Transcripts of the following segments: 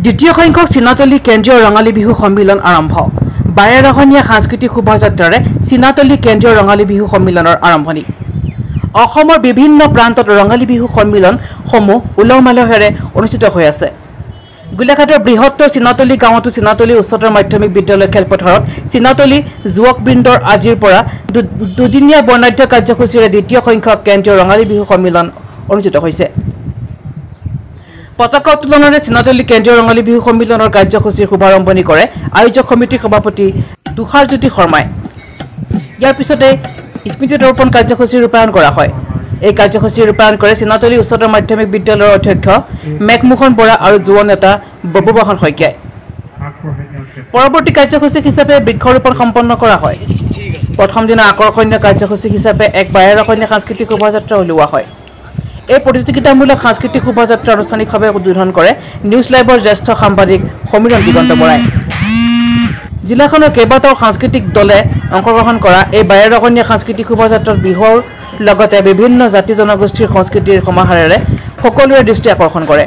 দ্বিতীয় সংখ্যক চীনাতলী কেন্দ্ৰীয় ৰঙালী বিহু সন্মিলন আৰম্ভ 12ৰহনীয়া সাংস্কৃতিক শোভাযাত্ৰাৰে চীনাতলী কেন্দ্ৰীয় ৰঙালী বিহু সন্মিলনৰ আৰম্ভণি অসমৰ বিভিন্ন প্ৰান্তত ৰঙালী বিহু সন্মিলনসমূহ উলহ মালহেৰে অনুষ্ঠিত হৈ আছে গোলাঘাটৰ বৃহত্তৰ চীনাতলী গাঁৱতো চীনাতলী উচ্চতৰ মাধ্যমিক বিদ্যালয় খেলপথাৰত চীনাতলী যুৱকবৃন্দৰ আজিৰ পৰা দুদিনীয়া বৰ্ণাঢ্য কাৰ্যসূচীৰে দ্বিতীয় সংখ্যক কেন্দ্ৰীয় ৰঙালী বিহু সন্মিলন অনুষ্ঠিত হৈছে পতাকা উত্তোলনেৰে চীনাতলী কেন্দ্ৰীয় ৰঙালী বিহু সন্মিলনৰ কাৰ্যসূচীৰ শুভাৰম্ভণি কৰে আয়োজক সমিতিৰ সভাপতি তুষাৰজ্যোতি শৰ্মাই ইয়াৰ পিছতে স্মৃতি দৰ্পণ কাৰ্যসূচী ৰূপায়ণ কৰা হয় এই কাৰ্যসূচী ৰূপায়ণ কৰে চীনাতলী উচ্চতৰ মাধ্যমিক বিদ্যালয়ৰ অধ্যক্ষ মেঘমোহন বৰা আৰু যুৱ নেতা ববুবাহন শইকীয়াই পৰৱৰ্তী কাৰ্যসূচী হিচাপে বৃক্ষৰোপণ সম্পন্ন কৰা হয় প্ৰথম দিনা আকৰ্ষণীয় কাৰ্যসূচী হিচাপে এক 12ৰহনীয়া সাংস্কৃতিক শোভাযাত্ৰা উলিওৱা হয় এই প্ৰতিযোগিতামূলক সাংস্কৃতিক শোভাযাত্ৰা আনুষ্ঠানিকভাৱে উদ্বোধন কৰে নিউজ লাইভৰ জ্যেষ্ঠ সাংবাদিক সমীৰণ দিগন্ত বৰাই জিলাখনৰ কেইবাটাও সাংস্কৃতিক দলে অংশগ্ৰহণ কৰা এই 12ৰহনীয়া সাংস্কৃতিক শোভাযাত্ৰাত বিহুৰ লগতে বিভিন্ন জাতি জনগোষ্ঠীৰ সংস্কৃতিৰ সমাহাৰেৰে সকলোৰে দৃষ্টি আকৰ্ষণ কৰে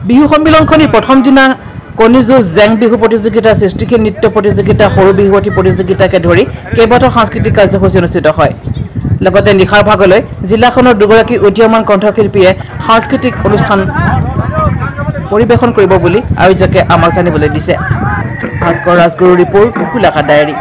বিহু সন্মিলনখনিৰ প্ৰথম দিনা কণিজু জেং বিহু প্ৰতিযোগিতা সৃষ্টিশীল নৃত্য প্ৰতিযোগিতা সৰু বিহুৱতী প্ৰতিযোগিতাকে ধৰি কেইবাটাও সাংস্কৃতিক কাৰ্যসূচী অনুষ্ঠিত হয় লগতে নিশাৰ ভাগলৈ জিলাখনৰ দুগৰাকী উদীয়মান কণ্ঠশিল্পীয়ে সাংস্কৃতিক অনুষ্ঠান পৰিৱেশন কৰিব বুলি আয়োজকে আমাক জানিবলৈ দিছে ভাস্কৰ ৰাজগুৰুৰ ৰিপৰ্ট গোলাঘাট ডায়েৰী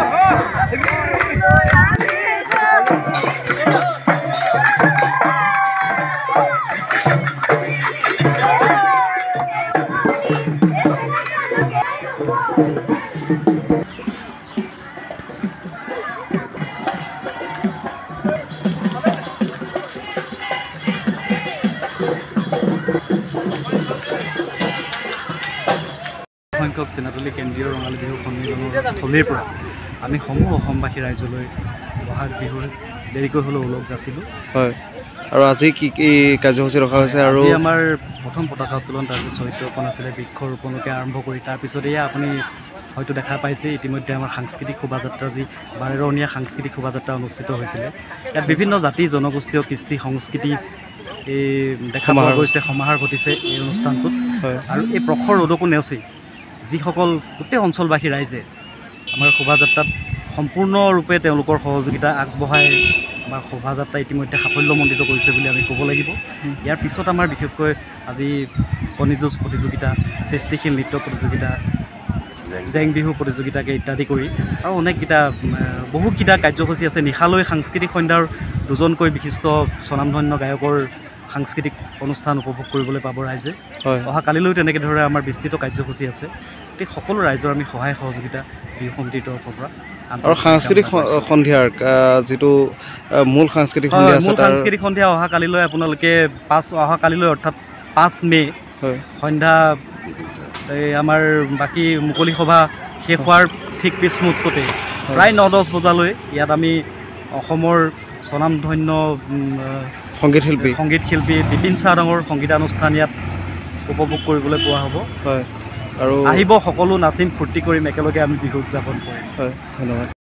সংখ্যক চীনাতলী কেন্দ্ৰীয় ৰঙালী বিহু সন্মিলনৰ থলীৰ পৰা আমি সমূহ অসমবাসী ৰাইজলৈ বহাগ বিহুৰ দেৰিকৈ হ'লেও ওলগ যাছিলোঁ হয় আৰু আজি কি কি কাৰ্যসূচী ৰখা হৈছে আৰু আমাৰ প্ৰথম পতাকা উত্তোলন তাৰপিছত চৰিত্ৰপণ আছিলে বৃক্ষৰোপণকে আৰম্ভ কৰি তাৰপিছত এয়া আপুনি হয়তো দেখা পাইছে ইতিমধ্যে আমাৰ সাংস্কৃতিক শোভাযাত্ৰা যি 12ৰহনীয়া সাংস্কৃতিক শোভাযাত্ৰা অনুষ্ঠিত হৈছিলে ইয়াত বিভিন্ন জাতি জনগোষ্ঠীয় কৃষ্টি সংস্কৃতি এই দেখা পোৱা গৈছে সমাহাৰ ঘটিছে এই অনুষ্ঠানটোত আৰু এই প্ৰখৰ ৰ'দকো নেওচি যিসকল গোটেই অঞ্চলবাসী ৰাইজে আমাৰ শোভাযাত্ৰাত সম্পূৰ্ণৰূপে তেওঁলোকৰ সহযোগিতা আগবঢ়াই আমাৰ শোভাযাত্ৰা ইতিমধ্যে সাফল্যমণ্ডিত কৰিছে বুলি আমি ক'ব লাগিব ইয়াৰ পিছত আমাৰ বিশেষকৈ আজি কণিযুঁজ প্ৰতিযোগিতা সৃষ্টিশীল নৃত্য প্ৰতিযোগিতা জেং বিহু প্ৰতিযোগিতাকে ইত্যাদি কৰি আৰু অনেককেইটা বহুকেইটা কাৰ্যসূচী আছে নিশালৈ সাংস্কৃতিক সন্ধ্যাৰ দুজনকৈ বিশিষ্ট স্বনামধন্য গায়কৰ সাংস্কৃতিক অনুষ্ঠান উপভোগ কৰিবলৈ পাব ৰাইজে অহা কালিলৈ তেনেকৈ ধৰে আমাৰ বিস্তৃত কাৰ্যসূচী আছে গতিকে সকলো ৰাইজৰ আমি সহায় সহযোগিতা বিহু সমিতিৰ তৰফৰ পৰা আৰু সাংস্কৃতিক সন্ধিয়াৰ যিটো মূল সাংস্কৃতিক সন্ধিয়া অহা কালিলৈ আপোনালোকে অহা কালিলৈ অৰ্থাৎ 5 মে সন্ধ্যা এই আমাৰ বাকী মুকলি সভা শেষ হোৱাৰ ঠিক পিছ মুহূৰ্ততে প্ৰায় 9-10 বজালৈ ইয়াত আমি অসমৰ স্বনামধন্য সংগীত শিল্পী বিপিন চাওডাঙৰ সংগীতানুষ্ঠান ইয়াত উপভোগ কৰিবলৈ পোৱা হ'ব আৰু আহিব সকলো নাচিম ফূৰ্তি কৰিম একেলগে আমি বিহু উদযাপন কৰিম ধন্যবাদ